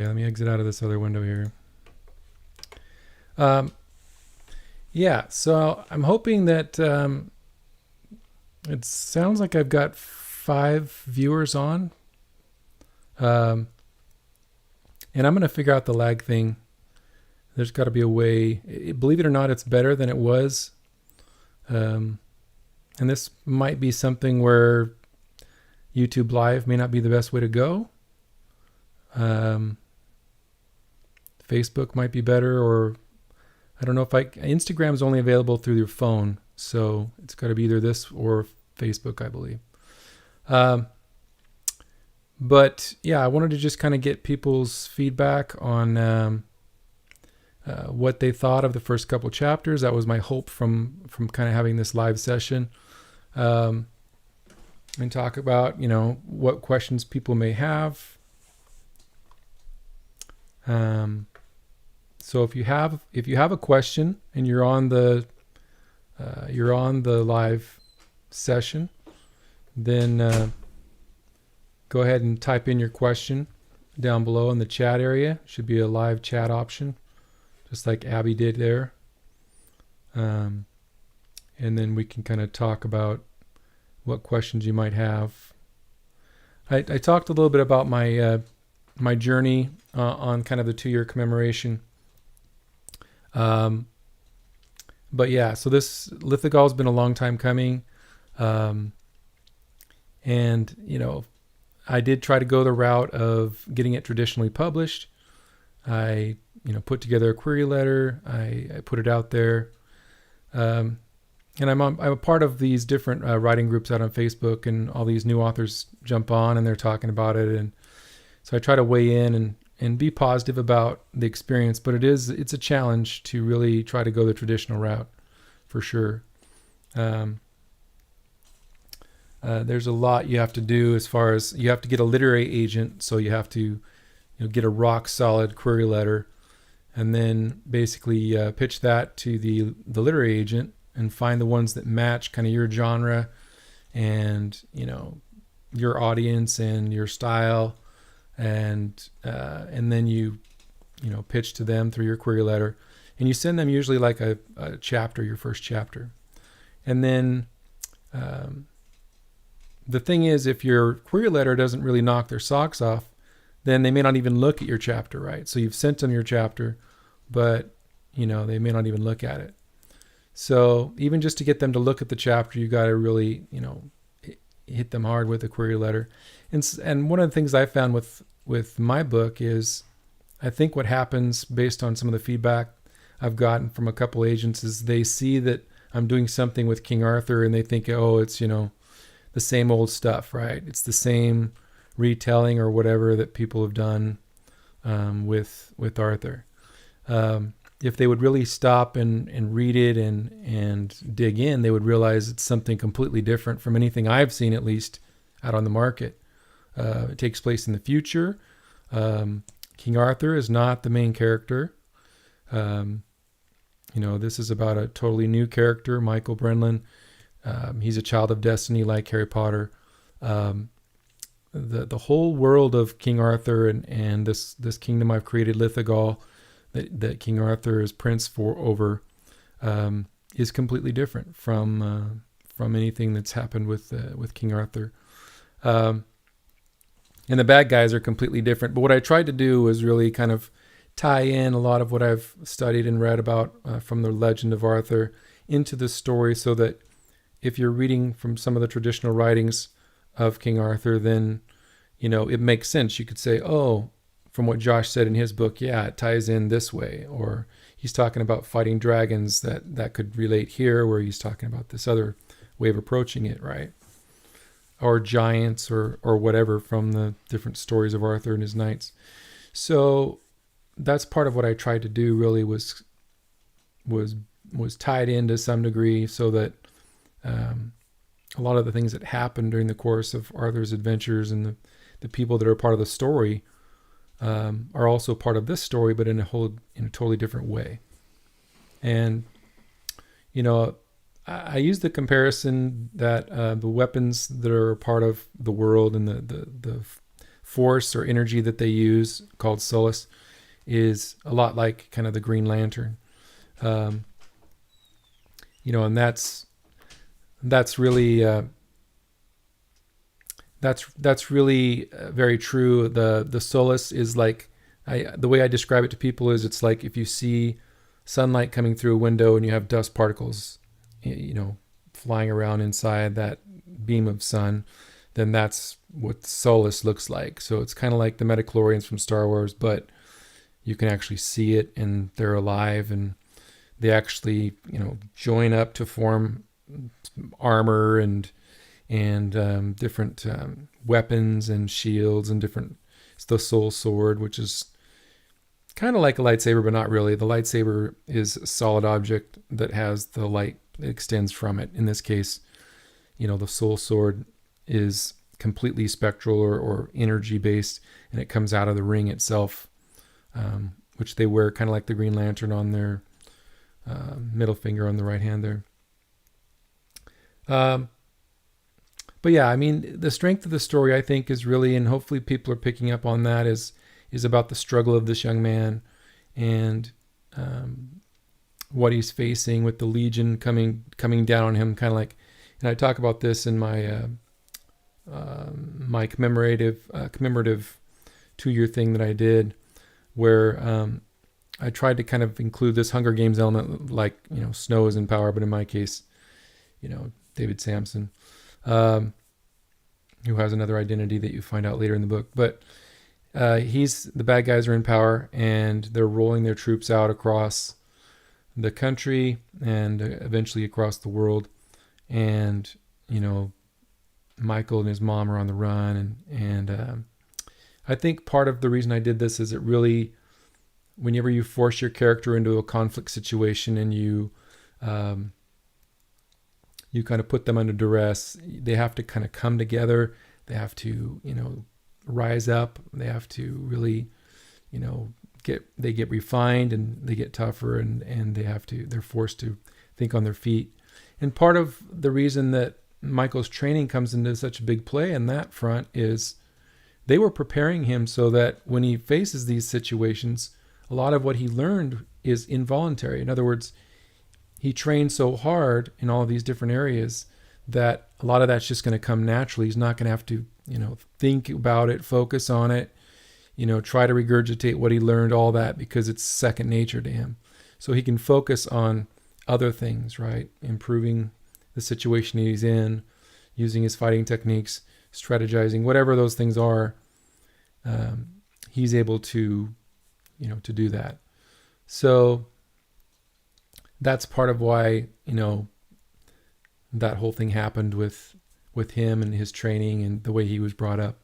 Yeah, let me exit out of this other window here. Yeah, so I'm hoping that it sounds like I've got 5 viewers on. And I'm going to figure out the lag thing. There's got to be a way. Believe it or not, it's better than it was. And this might be something where YouTube Live may not be the best way to go. Facebook might be better, or I don't know if Instagram is only available through your phone, so it's got to be either this or Facebook, I believe. But yeah, I wanted to just kind of get people's feedback on what they thought of the first couple chapters. That was my hope from kind of having this live session, and talk about what questions people may have. So if you have a question and you're on the live session, then go ahead and type in your question down below in the chat area. Should be a live chat option, just like Abby did there. And then we can kind of talk about what questions you might have. I talked a little bit about my journey on kind of the 2-year commemoration. But yeah, so this Lithegol has been a long time coming. And I did try to go the route of getting it traditionally published. I put together a query letter. I put it out there. And I'm a part of these different writing groups out on Facebook, and all these new authors jump on and they're talking about it. And so I try to weigh in and be positive about the experience, but it's a challenge to really try to go the traditional route, for sure. There's a lot you have to do, as far as you have to get a literary agent, so you have to get a rock solid query letter, and then basically pitch that to the literary agent and find the ones that match kind of your genre and your audience and your style. And then you pitch to them through your query letter, and you send them usually like a chapter, your first chapter. And then the thing is, if your query letter doesn't really knock their socks off, then they may not even look at your chapter, right? So you've sent them your chapter, but they may not even look at it. So even just to get them to look at the chapter, you got to really hit them hard with a query letter. And one of the things I found with my book is, I think what happens based on some of the feedback I've gotten from a couple agents is they see that I'm doing something with King Arthur and they think, oh, it's, the same old stuff, right? It's the same retelling or whatever that people have done with Arthur. If they would really stop and read it and dig in, they would realize it's something completely different from anything I've seen, at least out on the market. It takes place in the future. King Arthur is not the main character. This is about a totally new character, Michael Brennan. He's a child of destiny, like Harry Potter. The whole world of King Arthur and this kingdom I've created, Lithegol, that King Arthur is prince over, is completely different from anything that's happened with King Arthur. And the bad guys are completely different. But what I tried to do was really kind of tie in a lot of what I've studied and read about from the legend of Arthur into the story, so that if you're reading from some of the traditional writings of King Arthur, then, it makes sense. You could say, oh, from what Josh said in his book, yeah, it ties in this way. Or he's talking about fighting dragons, that could relate here, where he's talking about this other way of approaching it, right? Or giants or whatever from the different stories of Arthur and his knights. So that's part of what I tried to do, really, was tied in to some degree, so that a lot of the things that happened during the course of Arthur's adventures and the people that are part of the story are also part of this story, but in a totally different way. And I use the comparison that the weapons that are a part of the world and the force or energy that they use, called solace, is a lot like kind of the Green Lantern. And that's really that's really very true. The solace is like, the way I describe it to people is, it's like if you see sunlight coming through a window and you have dust particles, flying around inside that beam of sun, then that's what solace looks like. So it's kind of like the midichlorians from Star Wars, but you can actually see it, and they're alive, and they actually, join up to form armor and different weapons and shields and different. It's the soul sword, which is kind of like a lightsaber, but not really. The lightsaber is a solid object that has the light that extends from it. In this case, the soul sword is completely spectral or energy based, and it comes out of the ring itself, which they wear kind of like the Green Lantern on their middle finger on the right hand there. But yeah, I mean, the strength of the story, I think, is really, and hopefully people are picking up on that, is about the struggle of this young man, and what he's facing with the Legion coming down on him, kind of like, and I talk about this in my my commemorative 2-year thing that I did, where I tried to kind of include this Hunger Games element, like, Snow is in power, but in my case, David Sampson, who has another identity that you find out later in the book. But the bad guys are in power, and they're rolling their troops out across the country and eventually across the world. And, Michael and his mom are on the run. And I think part of the reason I did this is it really, whenever you force your character into a conflict situation and you kind of put them under duress, they have to kind of come together. They have to, rise up. They have to really, get refined, and they get tougher, and they're forced to think on their feet. And part of the reason that Michael's training comes into such a big play in that front is they were preparing him so that when he faces these situations, a lot of what he learned is involuntary. In other words, he trained so hard in all of these different areas that a lot of that's just going to come naturally. He's not going to have to, think about it, focus on it, try to regurgitate what he learned, all that, because it's second nature to him. So he can focus on other things, right? Improving the situation he's in, using his fighting techniques, strategizing, whatever those things are. He's able to, to do that. So that's part of why, that whole thing happened with him and his training and the way he was brought up.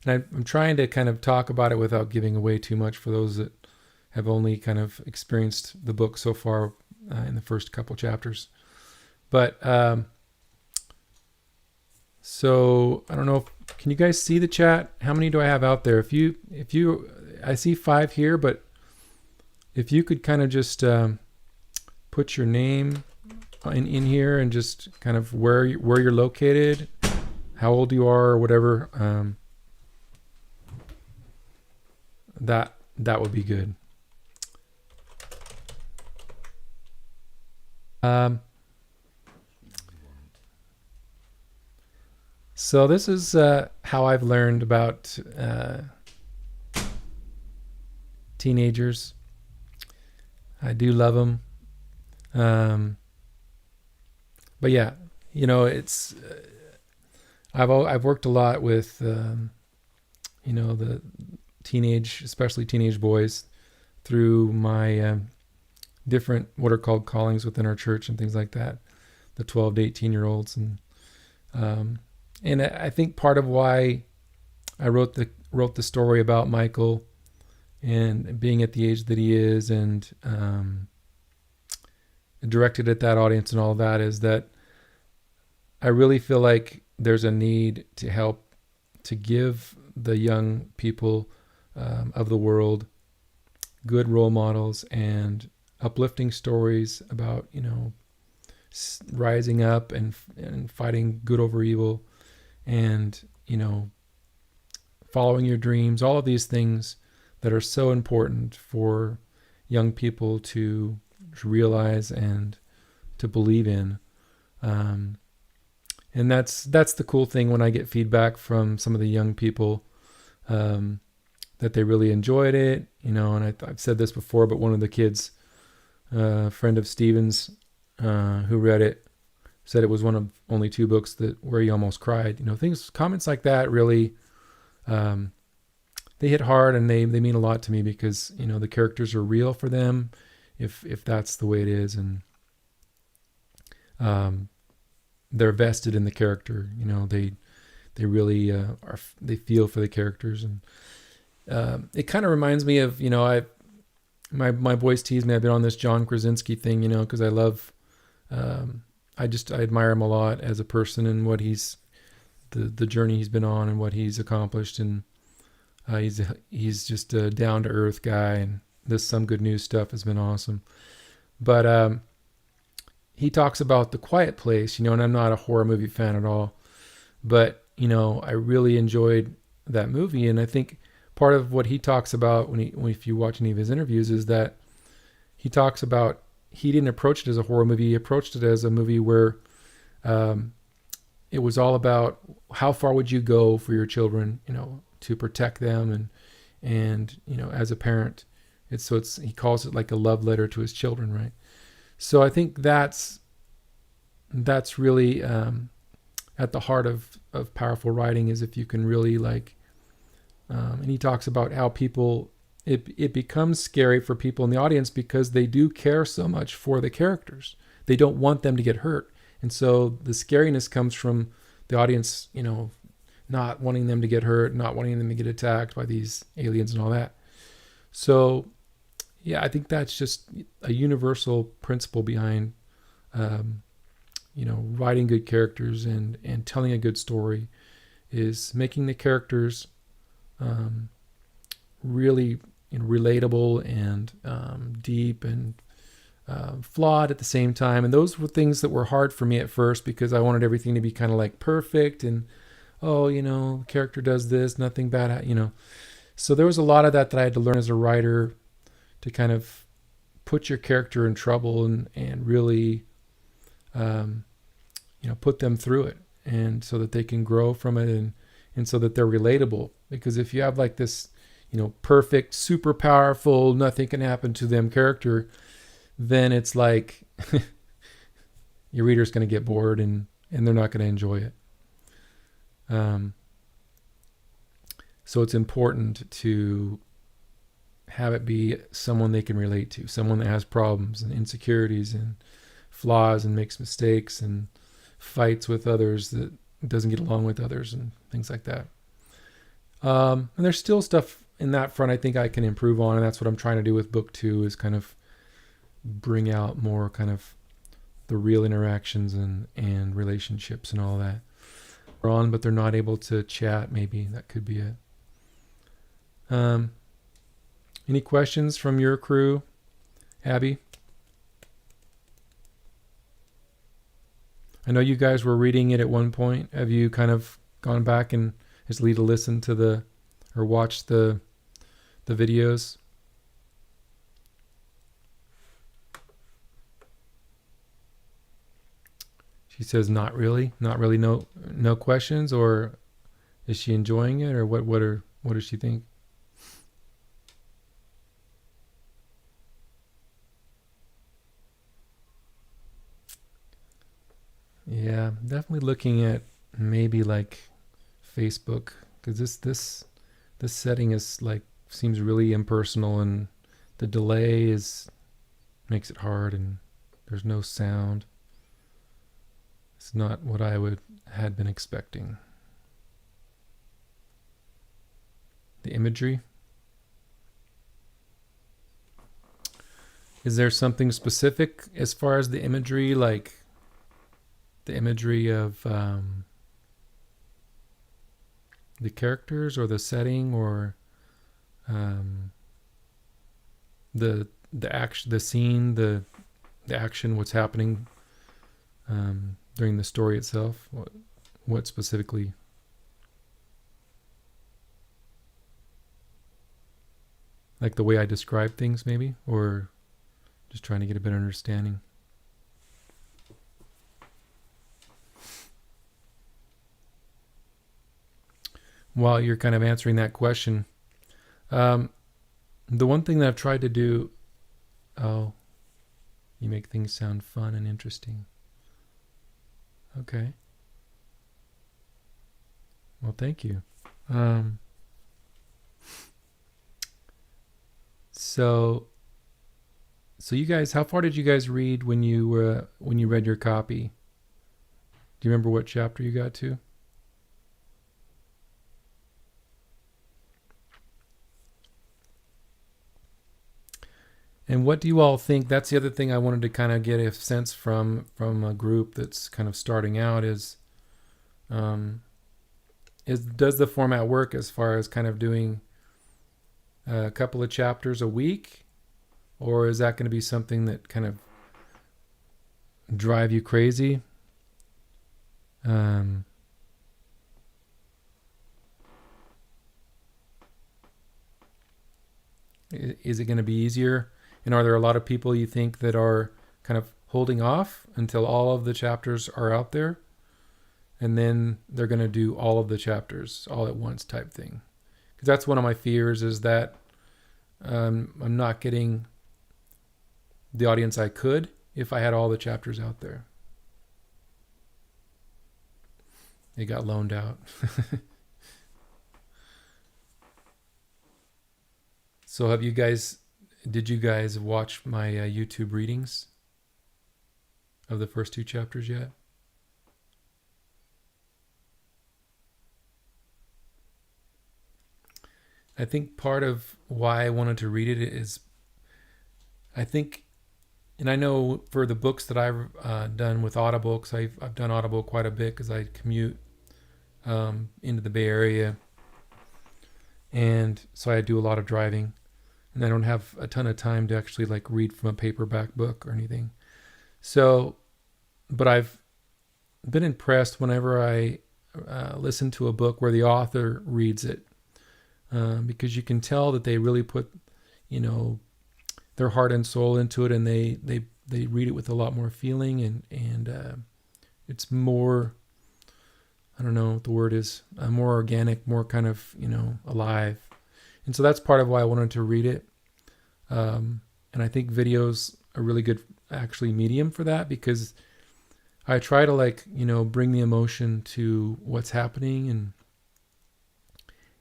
And I'm trying to kind of talk about it without giving away too much for those that have only kind of experienced the book so far in the first couple chapters. But so I don't know, can you guys see the chat? How many do I have out there? If you, I see 5 here, but if you could kind of just put your name in here and just kind of where you're located, how old you are, or whatever, that would be good. So this is how I've learned about teenagers. I do love them. But yeah, it's I've worked a lot with the especially teenage boys, through my different what are called callings within our church and things like that, the 12 to 18-year-olds, and I think part of why I wrote the story about Michael and being at the age that he is, and directed at that audience and all that, is that I really feel like there's a need to help to give the young people of the world good role models and uplifting stories about, rising up and fighting good over evil, and, following your dreams, all of these things that are so important for young people to realize and to believe in. And that's the cool thing when I get feedback from some of the young people, that they really enjoyed it, and I've said this before, but one of the kids, a friend of Steven's, who read it, said it was one of only 2 books where he almost cried. Comments like that really, they hit hard, and they mean a lot to me because, the characters are real for them, if that's the way it is. And, they're vested in the character, they really, they feel for the characters. And, it kind of reminds me of, my boys tease me, I've been on this John Krasinski thing, cause I love, I admire him a lot as a person and what the journey he's been on and what he's accomplished. And, he's just a down to earth guy, and this Some Good News stuff has been awesome. But, he talks about The Quiet Place, and I'm not a horror movie fan at all, but, I really enjoyed that movie. And I think part of what he talks about if you watch any of his interviews is that he talks about, he didn't approach it as a horror movie. He approached it as a movie where, it was all about how far would you go for your children, to protect them. And, as a parent, he calls it like a love letter to his children. Right. So I think that's really, at the heart of powerful writing, is if you can really and he talks about how it becomes scary for people in the audience because they do care so much for the characters. They don't want them to get hurt. And so the scariness comes from the audience, not wanting them to get hurt, not wanting them to get attacked by these aliens and all that. So, yeah, I think that's just a universal principle behind, writing good characters and telling a good story, is making the characters really relatable and deep and flawed at the same time. And those were things that were hard for me at first because I wanted everything to be kind of like perfect and, the character does this, nothing bad, So there was a lot of that I had to learn as a writer, to kind of put your character in trouble and really, put them through it, and so that they can grow from it and so that they're relatable. Because if you have like this, perfect, super powerful, nothing can happen to them character, then it's like your reader's going to get bored and they're not going to enjoy it. So it's important to have it be someone they can relate to, someone that has problems and insecurities and flaws and makes mistakes and fights with others, that doesn't get along with others and things like that. And there's still stuff in that front I think I can improve on, and that's what I'm trying to do with book 2, is kind of bring out more kind of the real interactions and relationships and all that. They're on, but they're not able to chat. Maybe that could be it. Any questions from your crew, Abby? I know you guys were reading it at one point. Have you kind of gone back and just listen to or watch the videos? She says, not really, no questions, or is she enjoying it, or what does she think? Yeah, definitely looking at maybe like Facebook, because this setting is seems really impersonal, and the delay makes it hard, and there's no sound. It's not what I had been expecting. The imagery. Is there something specific as far as the imagery, like the imagery of the characters, or the setting, or the action, the scene, the action, what's happening during the story itself? What specifically? Like the way I describe things, maybe, or just trying to get a better understanding. While you're kind of answering that question, the one thing that I've tried to do, oh, you make things sound fun and interesting. Okay. Well, thank you. So you guys, how far did you guys read when you read your copy? Do you remember what chapter you got to? And what do you all think? That's the other thing I wanted to kind of get a sense from a group that's kind of starting out is does the format work as far as kind of doing a couple of chapters a week, or is that going to be something that kind of drive you crazy? Is it going to be easier? And are there a lot of people you think that are kind of holding off until all of the chapters are out there? And then they're going to do all of the chapters all at once type thing. Because that's one of my fears, is that I'm not getting the audience I could if I had all the chapters out there. It got loaned out. So did you guys watch my YouTube readings of the first 2 chapters yet? I think part of why I wanted to read it is, I think, and I know for the books that I've done with Audible, because I've done Audible quite a bit because I commute into the Bay Area, and so I do a lot of driving, and I don't have a ton of time to actually like read from a paperback book or anything. So, but I've been impressed whenever I listen to a book where the author reads it. Because you can tell that they really put, their heart and soul into it, and they read it with a lot more feeling, and it's more, I don't know what the word is, more organic, more kind of, alive. And so that's part of why I wanted to read it. And I think video's a really good actually medium for that, because I try to bring the emotion to what's happening,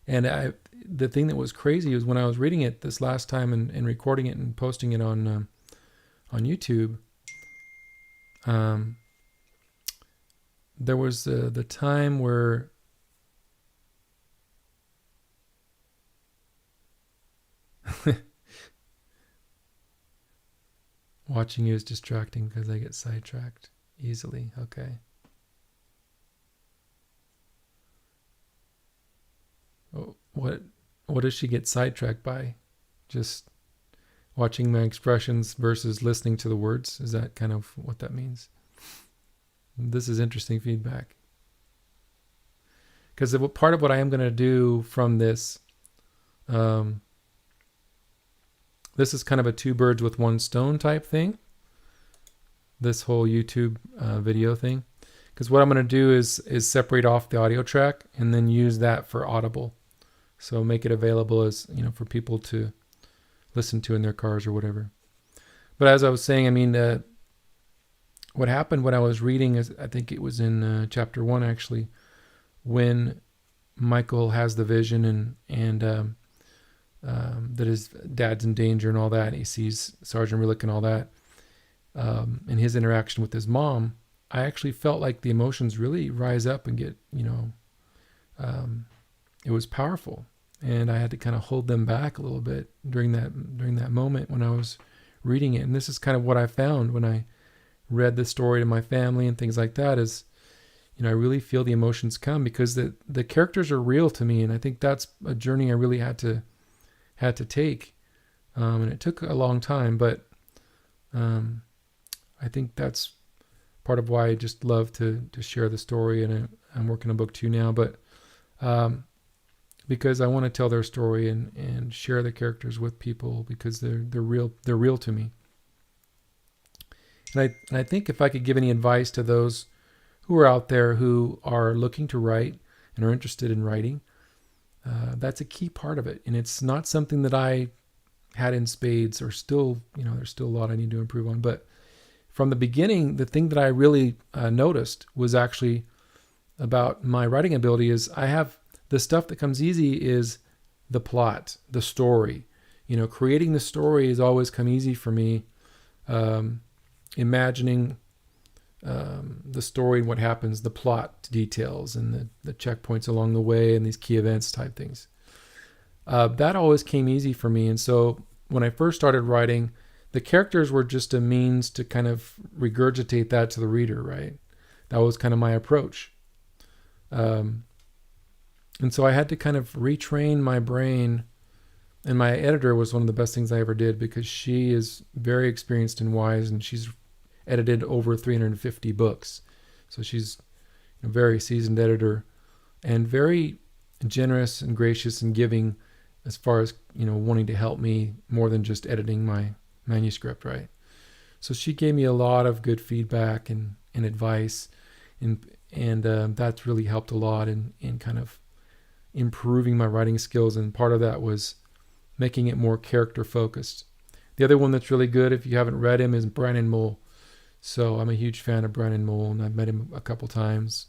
and the thing that was crazy was when I was reading it this last time and recording it and posting it on YouTube. There was the time where watching you is distracting because I get sidetracked easily. Okay. Oh, what does she get sidetracked by? Just watching my expressions versus listening to the words? Is that kind of what that means? This is interesting feedback. Because part of what I am going to do from this, this is kind of a 2 birds with 1 stone type thing. This whole YouTube video thing. Because what I'm going to do is separate off the audio track and then use that for Audible. So make it available as, for people to listen to in their cars or whatever. But as I was saying, I mean, what happened when I was reading is, I think it was in chapter 1 actually, when Michael has the vision and that his dad's in danger and all that, and he sees Sergeant Rillick and all that, and his interaction with his mom, I actually felt like the emotions really rise up and get, it was powerful. And I had to kind of hold them back a little bit during that moment when I was reading it. And this is kind of what I found when I read the story to my family and things like that is, I really feel the emotions come because the characters are real to me. And I think that's a journey I really had to take. And it took a long time, but I think that's part of why I just love to share the story. And I'm working on book 2 now, but because I want to tell their story and share the characters with people because they're real to me. And I think if I could give any advice to those who are out there who are looking to write and are interested in writing, that's a key part of it. And it's not something that I had in spades, or still, there's still a lot I need to improve on. But from the beginning, the thing that I really noticed was actually about my writing ability is I have the stuff that comes easy is the plot, the story. Creating the story has always come easy for me. Imagining the story and what happens, the plot details and the checkpoints along the way and these key events type things. That always came easy for me. And so when I first started writing, the characters were just a means to kind of regurgitate that to the reader, right? That was kind of my approach. And so I had to kind of retrain my brain. And my editor was one of the best things I ever did, because she is very experienced and wise, and she's edited over 350 books. So she's a very seasoned editor and very generous and gracious and giving as far as, wanting to help me more than just editing my manuscript, right? So she gave me a lot of good feedback and advice, and that's really helped a lot in kind of improving my writing skills. And part of that was making it more character focused. The other one that's really good, if you haven't read him, is Brandon Mole. So I'm a huge fan of Brandon Mole, and I've met him a couple times.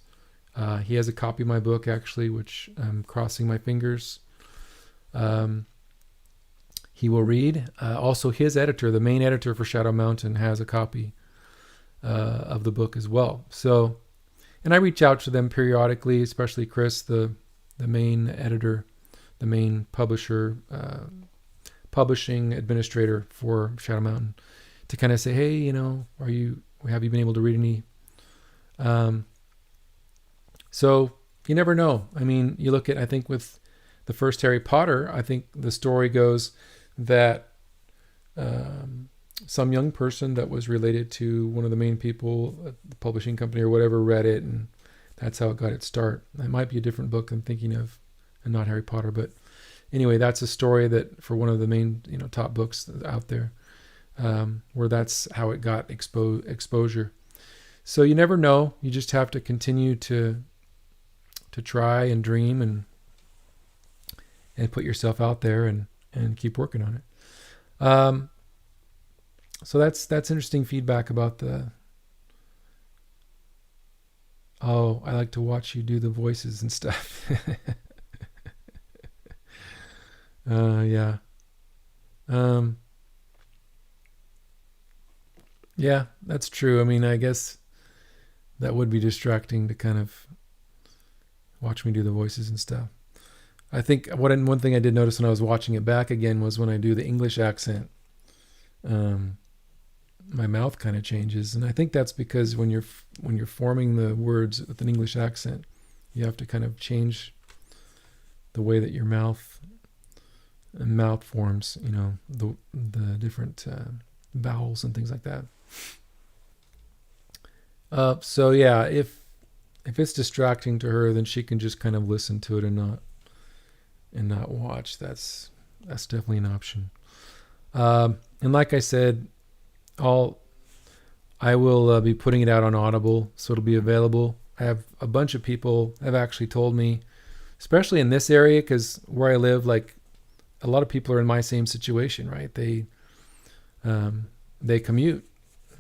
He has a copy of my book, actually, which I'm crossing my fingers he will read. Also, his editor, the main editor for Shadow Mountain, has a copy of the book as well. So, and I reach out to them periodically, especially Chris, the main editor, the main publisher, publishing administrator for Shadow Mountain, to kind of say, hey, have you been able to read any? So you never know. I mean, you look at, I think with the first Harry Potter, I think the story goes that some young person that was related to one of the main people at the publishing company or whatever read it, and that's how it got its start. It might be a different book I'm thinking of, and not Harry Potter, but anyway, that's a story that for one of the main top books out there, where that's how it got exposure. So you never know. You just have to continue to try and dream and put yourself out there and keep working on it. So that's interesting feedback about I like to watch you do the voices and stuff. Yeah. Yeah, that's true. I mean, I guess that would be distracting to kind of watch me do the voices and stuff. I think one thing I did notice when I was watching it back again was when I do the English accent, my mouth kind of changes, and I think that's because when you're forming the words with an English accent, you have to kind of change the way that your mouth forms, the different vowels and things like that. So yeah, if it's distracting to her, then she can just kind of listen to it and not watch. That's definitely an option. And like I said, I will be putting it out on Audible, so it'll be available. I have a bunch of people have actually told me, especially in this area, because where I live, like a lot of people are in my same situation, right? They commute.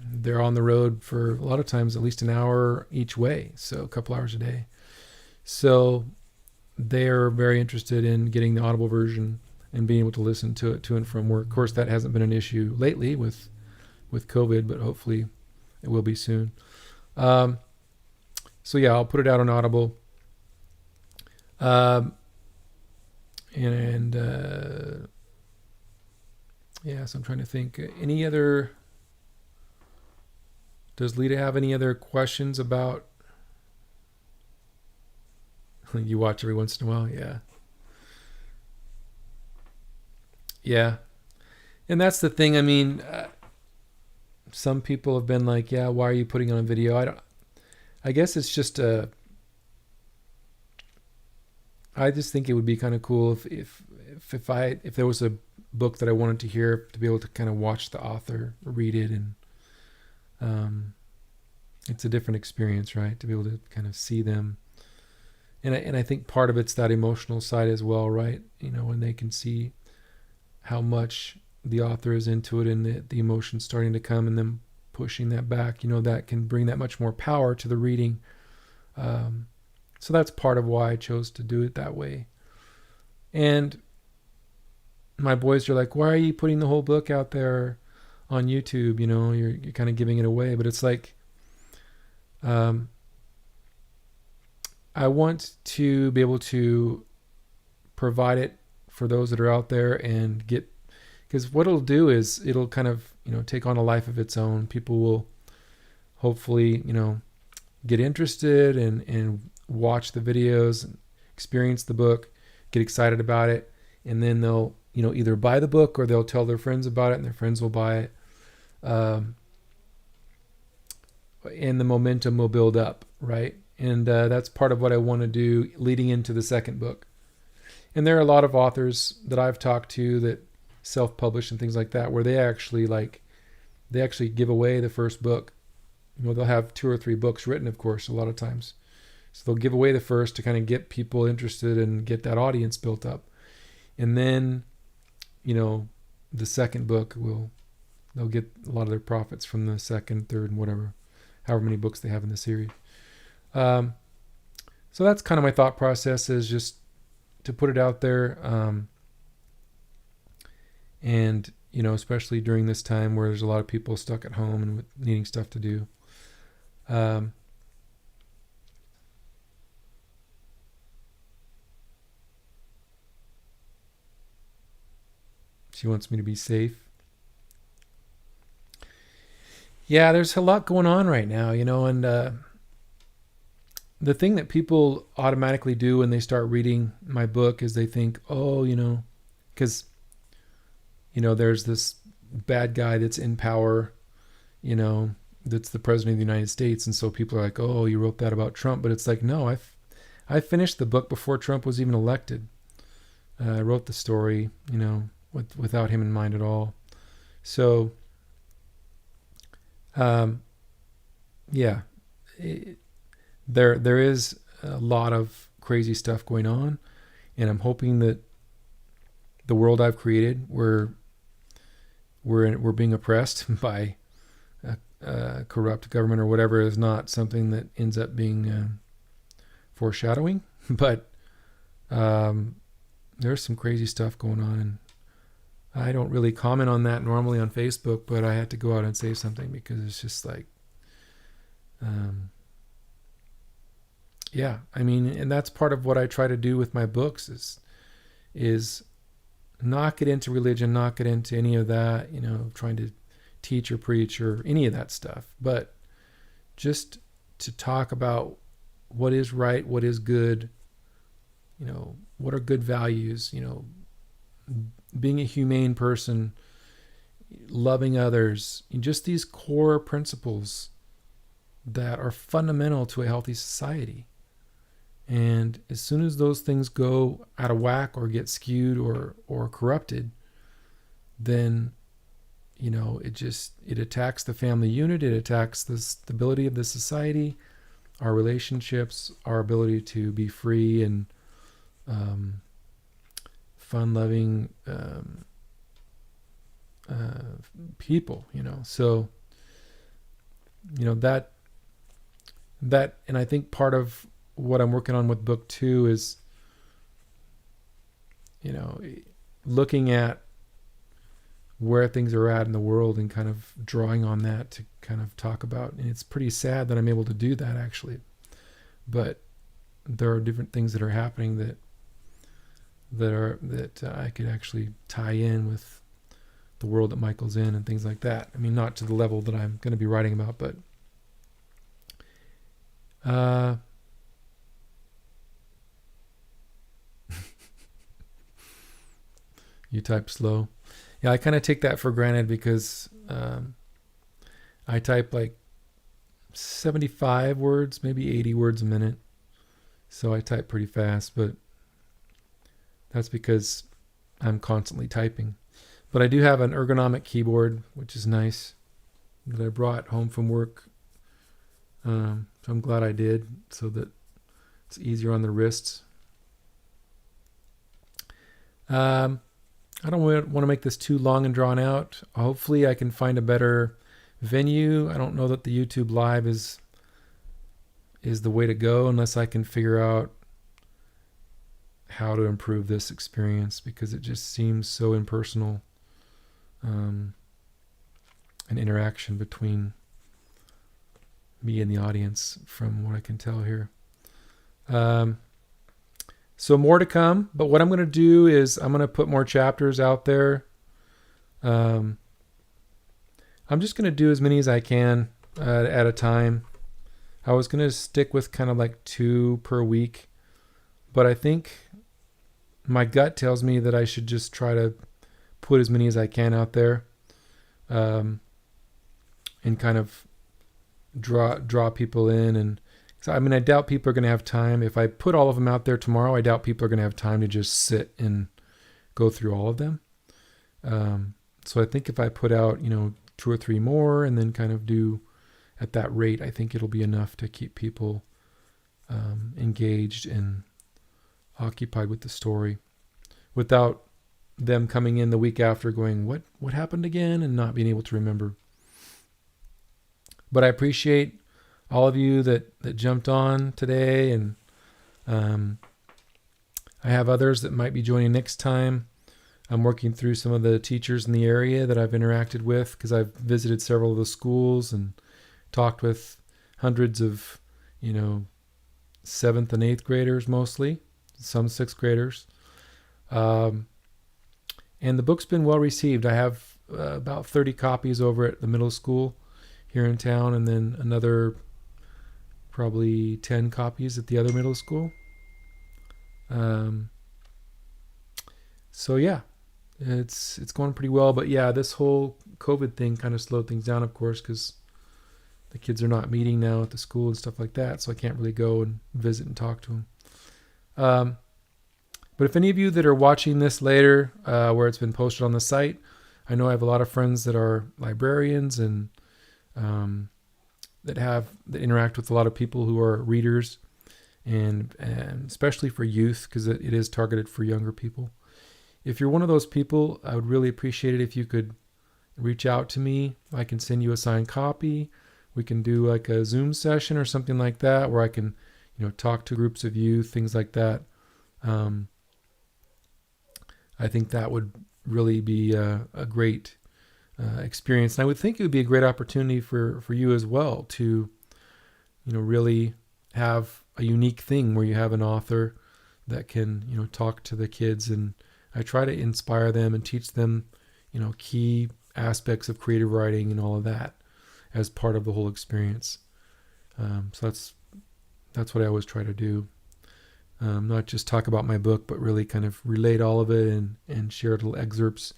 They're on the road for a lot of times at least an hour each way, so a couple hours a day. So they're very interested in getting the Audible version and being able to listen to it to and from work. Of course, that hasn't been an issue lately with COVID, but hopefully it will be soon. So yeah, I'll put it out on Audible. Yeah, so I'm trying to think. Does Lita have any other questions about? You watch every once in a while, yeah. Yeah, and that's the thing. I mean, some people have been like, "Yeah, why are you putting on a video?" I guess it's just I just think it would be kind of cool if there was a book that I wanted to hear, to be able to kind of watch the author read it, and it's a different experience, right? To be able to kind of see them, and I think part of it's that emotional side as well, right? When they can see how much the author is into it, and the emotion starting to come, and then pushing that back, that can bring that much more power to the reading. So that's part of why I chose to do it that way. And my boys are like, why are you putting the whole book out there on YouTube? You're kind of giving it away. But it's like, I want to be able to provide it for those that are out there and because what it'll do is it'll kind of, take on a life of its own. People will hopefully, get interested and watch the videos, and experience the book, get excited about it, and then they'll, either buy the book or they'll tell their friends about it, and their friends will buy it. And the momentum will build up, right? And that's part of what I want to do leading into the second book. And there are a lot of authors that I've talked to that self-publish and things like that, where they actually give away the first book. They'll have 2 or 3 books written, of course, a lot of times. So they'll give away the first to kind of get people interested and get that audience built up. And then, the second book they'll get a lot of their profits from the second, third, and however many books they have in the series. So that's kind of my thought process, is just to put it out there. And, especially during this time where there's a lot of people stuck at home and needing stuff to do. She wants me to be safe. Yeah, there's a lot going on right now, and the thing that people automatically do when they start reading my book is they think, because, there's this bad guy that's in power, that's the president of the United States. And so people are like, oh, you wrote that about Trump. But it's like, no, I finished the book before Trump was even elected. I wrote the story, without him in mind at all. So, yeah, there is a lot of crazy stuff going on, and I'm hoping that the world I've created, we're being oppressed by a corrupt government or whatever, is not something that ends up being foreshadowing. But there's some crazy stuff going on, and I don't really comment on that normally on Facebook, but I had to go out and say something because it's just like, yeah, and that's part of what I try to do with my books is not get into religion, not get into any of that, trying to teach or preach or any of that stuff, but just to talk about what is right, what is good, what are good values, being a humane person, loving others, just these core principles that are fundamental to a healthy society. And as soon as those things go out of whack or get skewed or corrupted, then, it attacks the family unit, it attacks the stability of the society, our relationships, our ability to be free and fun-loving people, So, that, and I think part of what I'm working on with book 2 is, looking at where things are at in the world and kind of drawing on that to kind of talk about. And it's pretty sad that I'm able to do that, actually. But there are different things that are happening that I could actually tie in with the world that Michael's in and things like that. Not to the level that I'm going to be writing about, but you type slow. Yeah, I kind of take that for granted because I type like 75 words, maybe 80 words a minute. So I type pretty fast, but That's because I'm constantly typing. But I do have an ergonomic keyboard, which is nice, that I brought home from work. So I'm glad I did, so that it's easier on the wrists. I don't want to make this too long and drawn out. Hopefully I can find a better venue. I don't know that the YouTube Live is the way to go unless I can figure out how to improve this experience, because it just seems so impersonal. An interaction between me and the audience from what I can tell here. So more to come, but what I'm going to do is I'm going to put more chapters out there. I'm just going to do as many as I can at a time. I was going to stick with kind of like 2 per week, but I think my gut tells me that I should just try to put as many as I can out there, and kind of draw people in. And so, I mean, I doubt people are going to have time. If I put all of them out there tomorrow, I doubt people are going to have time to just sit and go through all of them. So I think if I put out, 2 or 3 more and then kind of do at that rate, I think it'll be enough to keep people engaged and occupied with the story without them coming in the week after going, what happened again, and not being able to remember. But I appreciate all of you that jumped on today, and I have others that might be joining next time. I'm working through some of the teachers in the area that I've interacted with, because I've visited several of the schools and talked with hundreds of, 7th and 8th graders mostly, some 6th graders. And the book's been well received. I have about 30 copies over at the middle school here in town, and then another probably 10 copies at the other middle school. So yeah, it's going pretty well. But yeah, this whole COVID thing kind of slowed things down, of course, because the kids are not meeting now at the school and stuff like that. So I can't really go and visit and talk to them. But if any of you that are watching this later, where it's been posted on the site, I know I have a lot of friends that are librarians and that interact with a lot of people who are readers, and especially for youth, because it is targeted for younger people. If you're one of those people, I would really appreciate it if you could reach out to me. I can send you a signed copy. We can do like a Zoom session or something like that, where I can, talk to groups of youth, things like that. I think that would really be a great experience. And I would think it would be a great opportunity for you as well to, really have a unique thing where you have an author that can, talk to the kids. And I try to inspire them and teach them, key aspects of creative writing and all of that as part of the whole experience. So that's what I always try to do. Not just talk about my book, but really kind of relate all of it and share little excerpts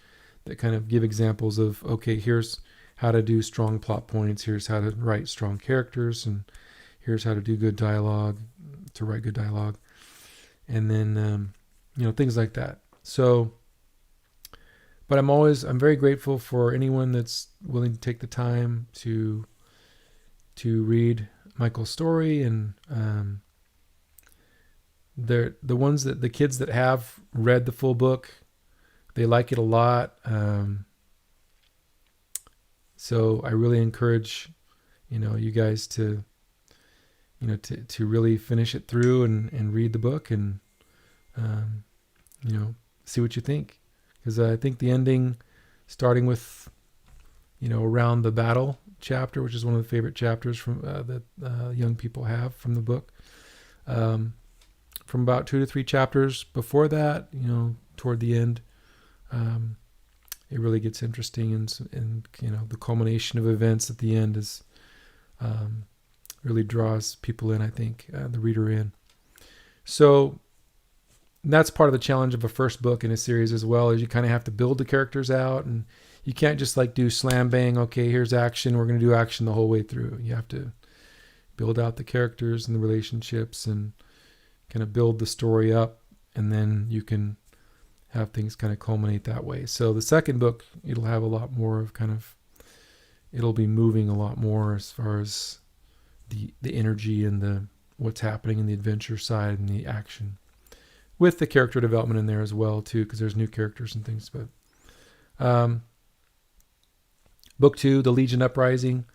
that kind of give examples of, okay, here's how to do strong plot points, here's how to write strong characters, and here's how to do good dialogue, to write good dialogue, and then, things like that. So, but I'm very grateful for anyone that's willing to take the time to read Michael's story, and the kids that have read the full book, they like it a lot. So I really encourage, you guys to really finish it through and read the book and, see what you think. Because I think the ending, starting with, around the battle chapter, which is one of the favorite chapters from that young people have from the book, from about 2 to 3 chapters before that, toward the end, it really gets interesting, and the culmination of events at the end is really draws people in, I think, the reader in. So that's part of the challenge of a first book in a series as well, is you kind of have to build the characters out, and you can't just like do slam bang, okay, here's action, we're going to do action the whole way through. You have to build out the characters and the relationships and kind of build the story up, and then you can have things kind of culminate that way. So the second book, it'll have a lot more of it'll be moving a lot more as far as the energy and the what's happening in the adventure side and the action, with the character development in there as well too, because there's new characters and things. But book 2, The Legion Uprising,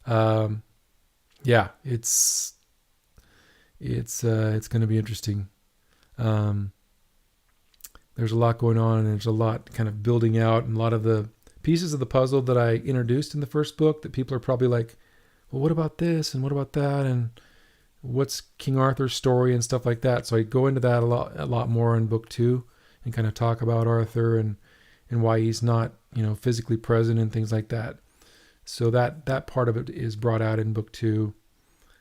yeah, it's going to be interesting. There's a lot going on, and there's a lot kind of building out, and a lot of the pieces of the puzzle that I introduced in the first book that people are probably like, well, what about this and what about that, and what's King Arthur's story and stuff like that. So I go into that a lot more in book 2, and kind of talk about Arthur and why he's not, physically present and things like that. So that part of it is brought out in book 2,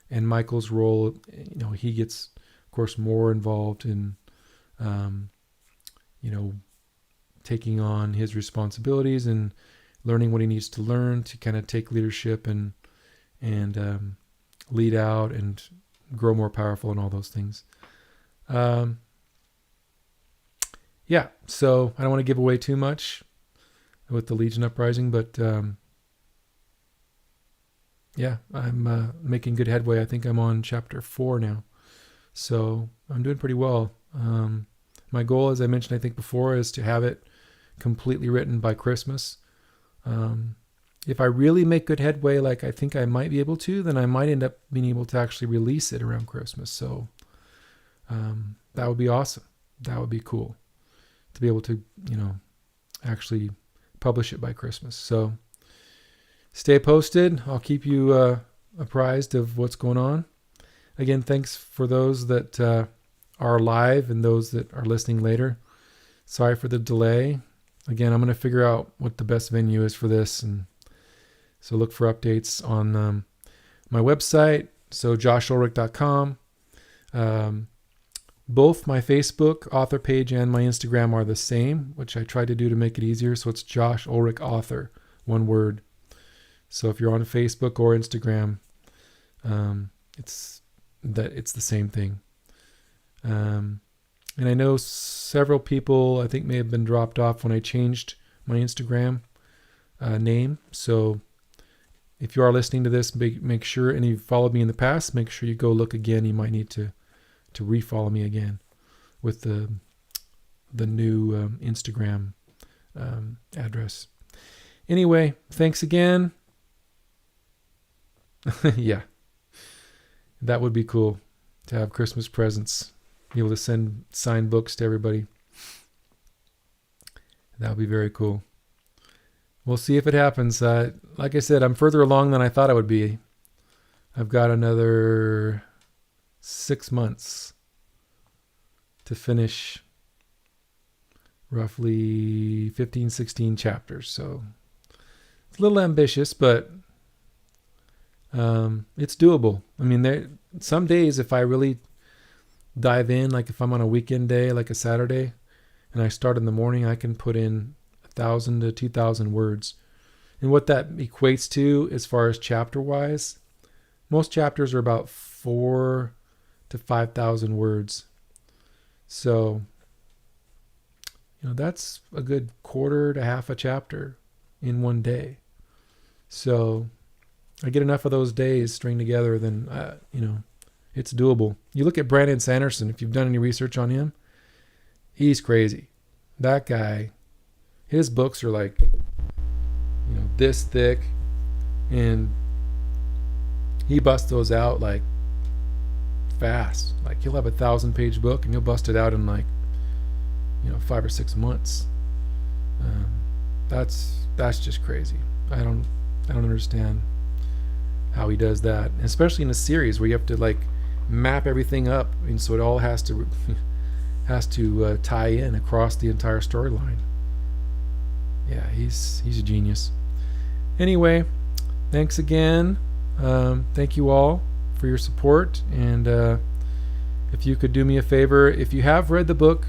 and Michael's role, he gets, of course, more involved in, taking on his responsibilities and learning what he needs to learn to kind of take leadership and lead out and grow more powerful and all those things. Yeah, so I don't want to give away too much with the Legion Uprising, but yeah, I'm making good headway. I think I'm on chapter 4 now, so I'm doing pretty well. My goal, as I mentioned, I think before, is to have it completely written by Christmas. If I really make good headway, like I think I might be able to, then I might end up being able to actually release it around Christmas. So that would be awesome. That would be cool to be able to, actually publish it by Christmas. So stay posted. I'll keep you apprised of what's going on. Again, thanks for those that are live and those that are listening later. Sorry for the delay. Again, I'm going to figure out what the best venue is for this, and so look for updates on my website, so joshoelrich.com. Both my Facebook author page and my Instagram are the same, which I tried to do to make it easier. So it's Josh Oelrich Author, one word. So if you're on Facebook or Instagram, it's the same thing. And I know several people, I think, may have been dropped off when I changed my Instagram name. So if you are listening to this, make sure, and you've followed me in the past, make sure you go look again. You might need to refollow me again with the new Instagram address. Anyway, thanks again. Yeah, that would be cool to have Christmas presents. Be able to send signed books to everybody. That would be very cool. We'll see if it happens. Like I said, I'm further along than I thought I would be. I've got another 6 months to finish roughly 15, 16 chapters. So it's a little ambitious, but it's doable. I mean, some days if I really dive in, like if I'm on a weekend day, like a Saturday, and I start in the morning, I can put in 1,000 to 2,000 words. And what that equates to as far as chapter wise, most chapters are about 4,000 to 5,000 words. So, that's a good quarter to half a chapter in one day. So I get enough of those days string together, then, it's doable. You look at Brandon Sanderson, if you've done any research on him, he's crazy. That guy, his books are like, this thick, and he busts those out like fast. Like he'll have a 1,000-page book and he'll bust it out in like, 5 or 6 months. That's just crazy. I don't understand how he does that, especially in a series where you have to like map everything up, and so it all has to tie in across the entire storyline. Yeah, he's a genius. Anyway, thanks again. Thank you all for your support, and if you could do me a favor, if you have read the book,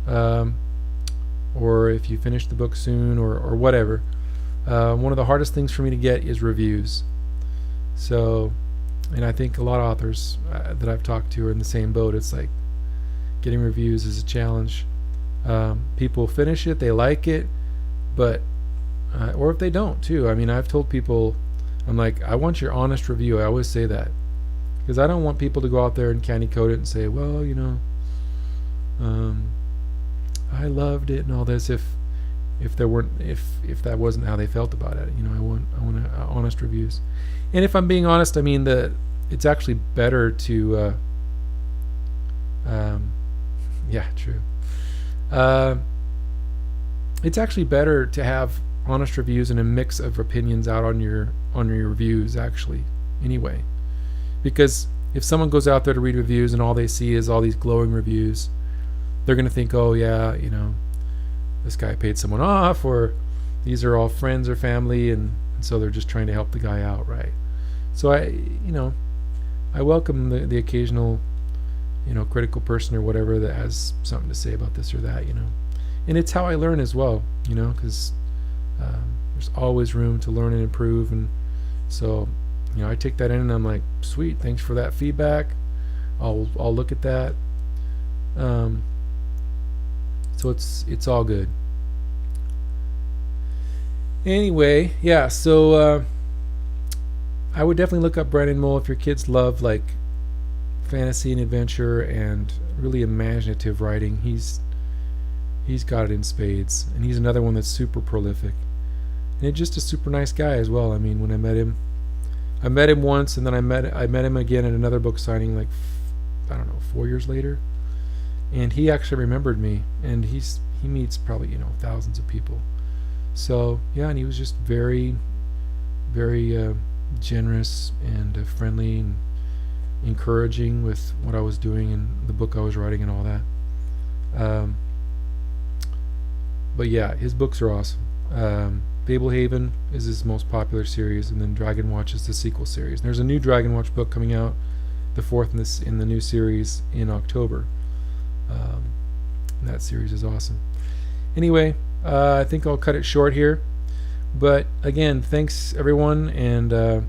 or if you finish the book soon, or whatever, one of the hardest things for me to get is reviews. So, and I think a lot of authors that I've talked to are in the same boat. It's like getting reviews is a challenge. People finish it, they like it, but or if they don't too. I mean, I've told people, I'm like, I want your honest review. I always say that, because I don't want people to go out there and candy coat it and say, well, I loved it and all this, if that wasn't how they felt about it. I want honest reviews. And if I'm being honest, I mean that it's actually better to yeah, true. It's actually better to have honest reviews and a mix of opinions out on your reviews, actually, anyway. Because if someone goes out there to read reviews and all they see is all these glowing reviews, they're going to think, oh yeah, this guy paid someone off, or these are all friends or family, and so they're just trying to help the guy out, right? So I welcome the occasional critical person or whatever that has something to say about this or that, and it's how I learn as well, because there's always room to learn and improve. And so I take that in and I'm like, sweet, thanks for that feedback, I'll look at that. So it's all good. Anyway, yeah, so I would definitely look up Brandon Mull if your kids love like fantasy and adventure and really imaginative writing. He's got it in spades, and he's another one that's super prolific, and just a super nice guy as well. I mean, when I met him once, and then I met him again at another book signing, like, I don't know, 4 years later, and he actually remembered me, and he meets probably thousands of people. So yeah, and he was just very, very generous and friendly and encouraging with what I was doing and the book I was writing and all that. But yeah, his books are awesome. Fablehaven is his most popular series, and then Dragon Watch is the sequel series. And there's a new Dragon Watch book coming out, the fourth in the new series, in October. That series is awesome. Anyway, I think I'll cut it short here. But again, thanks everyone, and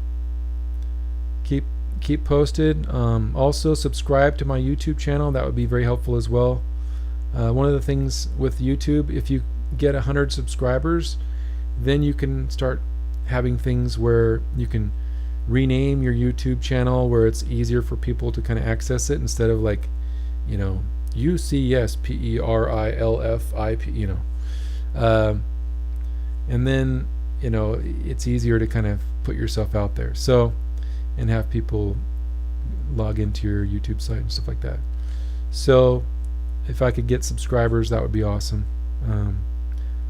keep posted. Also subscribe to my YouTube channel. That would be very helpful as well. One of the things with YouTube, if you get 100 subscribers, then you can start having things where you can rename your YouTube channel, where it's easier for people to kind of access it, instead of like, UCS PERILFIP, and then it's easier to kind of put yourself out there, so, and have people log into your YouTube site and stuff like that. So if I could get subscribers, that would be awesome.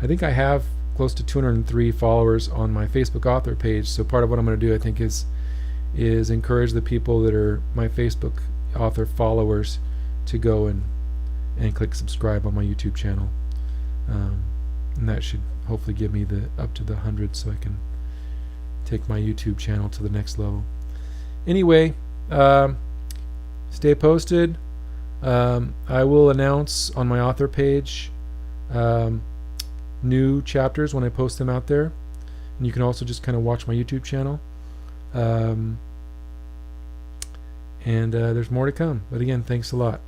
I think I have close to 203 followers on my Facebook author page, so part of what I'm going to do, I think, is encourage the people that are my Facebook author followers to go and click subscribe on my YouTube channel, and that should hopefully give me up to the 100, so I can take my YouTube channel to the next level. Anyway, stay posted. I will announce on my author page new chapters when I post them out there, and you can also just kind of watch my YouTube channel, and there's more to come. But again, thanks a lot.